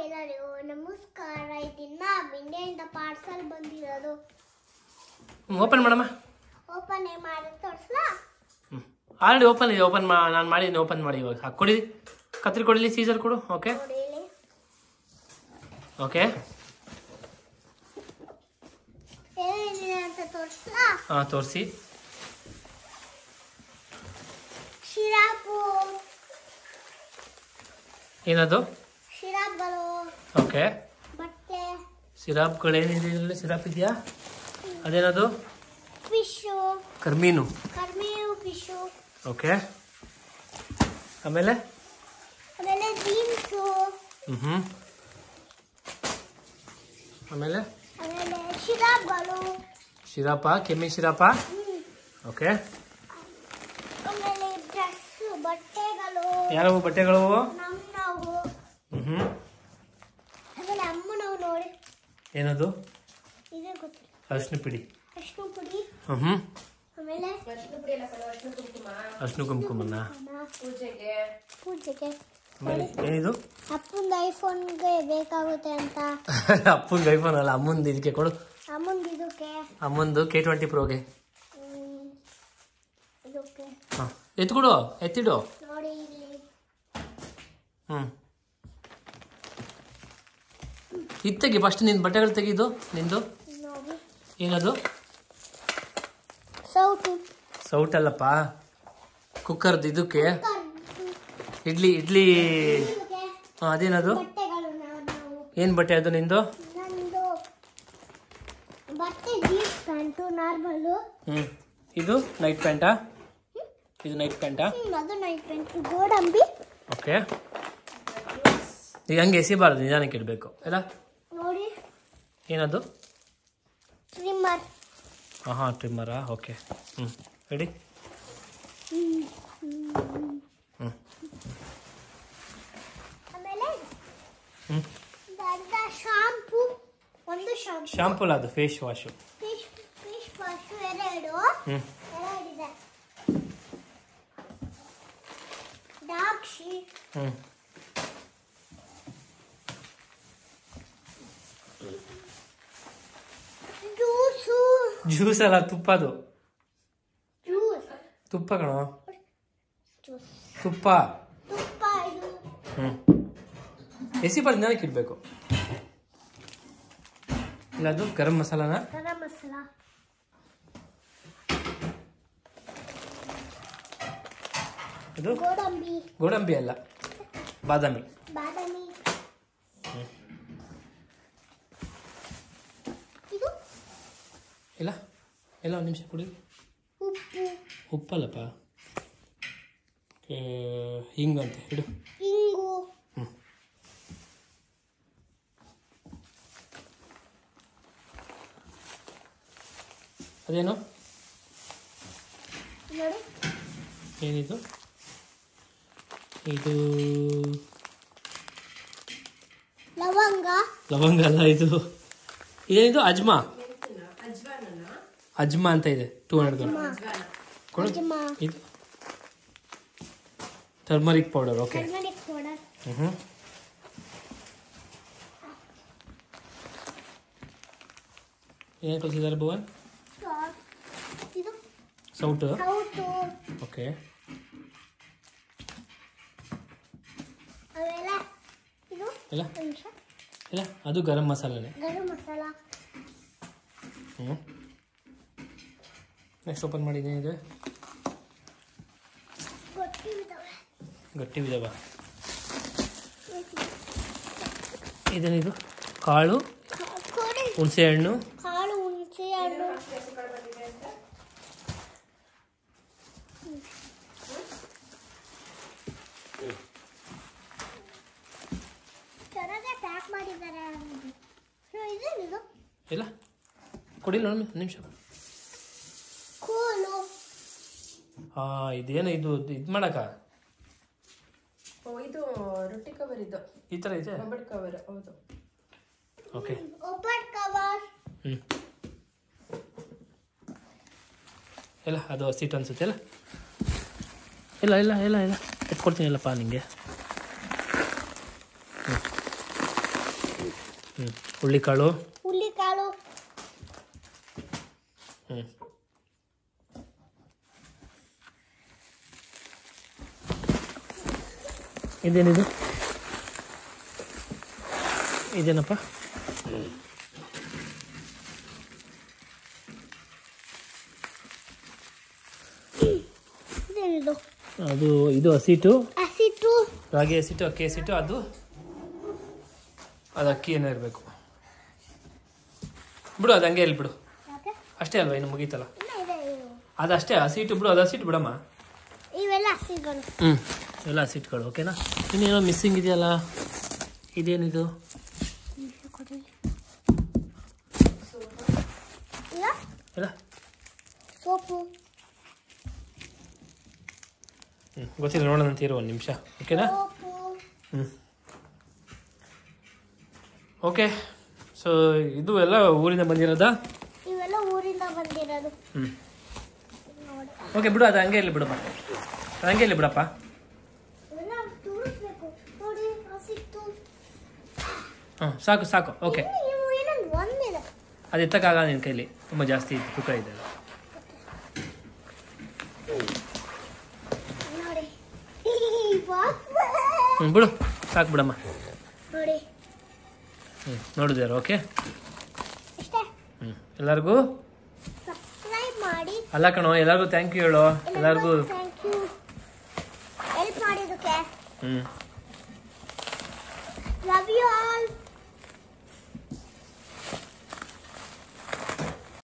ಎಲ್ಲರಿಗೂ ನಮಸ್ಕಾರ. ಇದನ್ನ ಬಿಂಡೆಯಿಂದ ಪಾರ್ಸಲ್ ಬಂದಿರೋದು. ಓಪನ್ ಮಾಡಮ್ಮ. ಓಪನ್ ಮಾಡಿ ತೋರಿಸ್ಲಾ? ಆಲ್ರೆಡಿ ಓಪನ್ ಇದೆ. ಓಪನ್ ನಾನು ಮಾಡಿದ್ದೀನಿ. ಓಪನ್ ಮಾಡಿ ಇವಾಗ ಕೊಡಿ. ಕತ್ರಿ ಕೊಡಲಿ, ಸೀಸರ್ ಕೊಡು. Okay okay. ಏನಿದೆ ಅಂತ ತೋರಿಸ್ಲಾ? ಹಾಂ ತೋರಿಸಿ. ಶಿರಾಪು. ಏನದು? ಶಿರಾಪ್ಗಳು. ಓಕೆ. ಬಟ್ಟೆ. ಸಿರಾಪ್ಗಳೇನಿದೆ ಇದರಲ್ಲಿ? ಸಿರಾಪ್ ಇದೆಯಾ? ಅದೇನದು? ಫಿಶು. ಕರ್ಮೀನು ಫಿಶು. ಓಕೆ. ಆಮೇಲೆ ಬೀನ್ಸು. ಆಮೇಲೆ ಶಿರಾಪ್ಗಳು. ಶಿರಾಪ, ಕೆಮ್ಮಿ ಶಿರಾಪ. ಓಕೆ. ಆಮೇಲೆ ಡ್ರೆಸ್ಸು, ಬಟ್ಟೆಗಳು. ಯಾರವು ಬಟ್ಟೆಗಳು? ನಮ್ಮವು. ಆಮೇಲೆ ಅಮ್ಮನವು ನೋಡಿ. ಏನದು? ಇದೇ ಗೊತ್ತಿಲ್ಲ. ಅರ್ಶಿನ ಪುಡಿ. ಅರ್ಶಿನ ಪುಡಿ. ಆಮೇಲೆ ಅರ್ಶಿನ ಕುಂಕುಮನ ಪೂಜೆಗೆ. ಆಮೇಲೆ ಏನಿದು? ಅಪ್ಪಂದು ಐಫೋನ್ಗೆ ಬೇಕಾಗುತ್ತೆ ಅಂತ. ಅಪ್ಪಂದು ಐಫೋನ್ ಅಲ್ಲ, ಅಮ್ಮಂದು ಇದಕ್ಕೆ ಕೊಡು. ಅಮ್ಮಂದು ಇದಕ್ಕೆ. ಅಮ್ಮಂದು K20 Proಗೆ. ಇದಕ್ಕೆ. ಹಾಂ ಎತ್ಕೊಡು, ಎತ್ತಿಡು. ನೋಡಿ ಇಲ್ಲಿ. ಇದು ತೆಗಿ ಫಸ್ಟ್. ನಿನ್ನ ಬಟ್ಟೆಗಳು ತೆಗಿದು ನಿಂದು. ನೋಡಿ ಏನದು? ಸೌಟ್ ಅಲ್ಲಪ್ಪ, ಕುಕ್ಕರ್ದು. ಇದಕ್ಕೆ ಇಡ್ಲಿ. ಹಾಂ ಅದೇನದು? ಏನು ಬಟ್ಟೆ ಅದು ನಿಂದು? ನಂದು ಬಟ್ಟೆ ಜೀನ್ಸ್ ಪ್ಯಾಂಟು ನಾರ್ಮಲ್ಲು. ಇದು ನೈಟ್ ಪ್ಯಾಂಟಾ? ಇದು ನೈಟ್ ಪ್ಯಾಂಟಾ? ಅದು ನೈಟ್ ಪ್ಯಾಂಟ್. ಗೋಡಂಬಿ. ಓಕೆ. ಈಗ ಹಂಗೆ ಎಸಿಬಾರ್ದು, ನಿಧಾನಕ್ಕೆ ಇಡಬೇಕು ಎಲ್ಲ. ನೋಡಿ ಏನದು? ಟ್ರಿಮ್ಮರ್. ಹಾಂ ಟ್ರಿಮ್ಮರಾ? ಓಕೆ. ರೆಡಿ. ಆಮೇಲೆ ಶಾಂಪೂ. ಒಂದು ಶಾಂಪೂ ಅಲ್ಲ, ಅದು ಫೇಸ್ ವಾಶು. ಫೇಸ್ ವಾಶು ಎರಡಿದೆ. ದಾಕ್ಷಿ. ಜ್ಯೂಸ್ ಅಲ್ಲ, ತುಪ್ಪದು. ಜ್ಯೂಸ್. ತುಪ್ಪ ಕಣೋ, ತುಪ್ಪ. ಇದು ಎಸಿಬಾರ್ದು, ನಿಧಾನಕ್ಕೆ ಇಡಬೇಕು. ಇಲ್ಲ ಅದು ಗರಂ ಮಸಾಲಾನ? ಗರಂ ಮಸಾಲ. ಇದು ಗೋಡಂಬಿ ಅಲ್ಲ, ಬಾದಾಮಿ. ಇದು ಇಲ್ಲ ಒಂದು ನಿಮಿಷ ಕೊಡಿ. ಉಪ್ಪಲ್ಲಪ್ಪ, ಹಿಂಗು ಅಂತ ಇಡು. ಅದೇನು? ಏನಿದು? ಇದು ಲವಂಗ ಅಲ್ಲ, ಇದು ಇದೇನಿದು? ಅಜ್ಮಾ ಅಂತ ಇದೆ. 200 ಗ್ರಾಮ್ ಕೊಡು. ಇದು ಟರ್ಮರಿಕ್ ಪೌಡರ್. ಓಕೆ. ಏನು ಕಳಿಸಿದ್ದಾರೆ ಭುವನ್? ಸೌಟು. ಓಕೆ. ಇಲ್ಲ ಅದು ಗರಂ ಮಸಾಲನೇ. ನೆಕ್ಸ್ಟ್ ಓಪನ್ ಮಾಡಿದ್ದೇನೆ. ಗಟ್ಟಿ ವಿಧವ. ಇದೇನಿದು? ಕಾಳು, ಹುಣಸೆ ಹಣ್ಣು. ಇಲ್ಲ ಕೊಡಿಲ್ಲ, ಒಂದು ನಿಮಿಷ. ಇದೇನು ಇದು ಮಾಡಕ? ಇದು ರೊಟ್ಟಿ ಕವರ್. ಇದು ಈ ತರ ಇದೆ ಒಬ್ಬಟ್ಟು ಕವರ್. ಹೌದು. ಓಕೆ. ಒಬ್ಬಟ್ಟು ಕವರ್. ಇಲ್ಲ ಅದು ಸೀಟ್ ಅನ್ಸುತ್ತೆ. ಇಲ್ಲ ಇಲ್ಲ ಇಲ್ಲ ಇಲ್ಲ ಎತ್ಕೊಡ್ತೀನಿ. ಇಲ್ಲಪ್ಪ ನಿಂಗೆ. ಹುಳ್ಳಿಕಾಳು. ಹುಳ್ಳಿಕಾಳು. ಇದೇನಿದು? ಇದೇನಪ್ಪ? ಇದೇನಿದು? ಅದು ಇದು ಹಸಿಟ್ಟು, ಹಸಿಟ್ಟು, ರಾಗಿ ಹಸಿಟ್ಟು, ಅಕ್ಕಿ ಹಸಿಟ್ಟು. ಅದು ಅಕ್ಕಿ ಏನೋ ಇರಬೇಕು ಬಿಡು, ಅದು ಹಂಗೆ ಇಲ್ಲಿ ಬಿಡು. ಯಾಕೆ? ಅಷ್ಟೇ ಅಲ್ವಾ, ಇನ್ನು ಮುಗೀತಲ್ಲ. ಇದೆ. ಅದಷ್ಟೇ ಹಸಿಟ್ಟು ಬಿಡು, ಅದು ಹಸಿಟ್ಟು ಬಿಡಮ್ಮ. ಇವೆಲ್ಲ ಹಸಿಗಳು. ಎಲ್ಲ ಹಸಿಟ್ಟುಗಳು. ಓಕೆನಾ? ಇನ್ನೇನೋ ಮಿಸ್ಸಿಂಗ್ ಇದೆಯಲ್ಲ, ಇದೇನಿದು? ಇಲ್ಲ ಸೋಪು. ಗೊತ್ತಿಲ್ಲ, ನೋಡೋಣ ಅಂತ ಇರೋ ಒಂದು ನಿಮಿಷ. ಓಕೆನಾ? ಓಕೆ. ಸೊ ಇದು ಎಲ್ಲ ಊರಿಂದ ಬಂದಿರೋದಾ? ಇವೆಲ್ಲ ಊರಿಂದ ಬಂದಿರೋದು. ಓಕೆ ಬಿಡು, ಅದು ಹಂಗೆ ಇಲ್ಲಿ ಬಿಡಪ್ಪ, ಅದು ಹಂಗೆ ಇಲ್ಲಿ ಬಿಡಪ್ಪ. ತೋರಿಸ್ಬೇಕು ನೋಡಿ, ಹಸಿಟ್ಟು. ಸಾಕು ಸಾಕು. ಓಕೆ, ಒಂದಿದೆ. ಅದು ಎತ್ತಕ್ಕಾಗಲ್ಲ ನಿನ್ನ ಕೈಲಿ, ತುಂಬ ಜಾಸ್ತಿ ತೂಕ ಇದೆ. ನೋಡಿ ಬಿಡು, ಸಾಕು ಬಿಡಮ್ಮ. ನೋಡಿ ನೋಡಿದ್ಯಾರ? ಓಕೆ. ಇಷ್ಟೇ. ಎಲ್ಲರಿಗೂ ಸಬ್ಸ್ಕ್ರೈಬ್ ಮಾಡಿ. ಅಲ್ಲ ಕಣೋ, ಎಲ್ಲರಿಗೂ ಥ್ಯಾಂಕ್ ಯು ಹೇಳೋ. ಎಲ್ಲರಿಗೂ ಥ್ಯಾಂಕ್ ಯು ಹೆಲ್ಪ್ ಮಾಡಿದ್ದಕ್ಕೆ. ಹ್ಞೂ ಲವ್ ಯು ಆಲ್.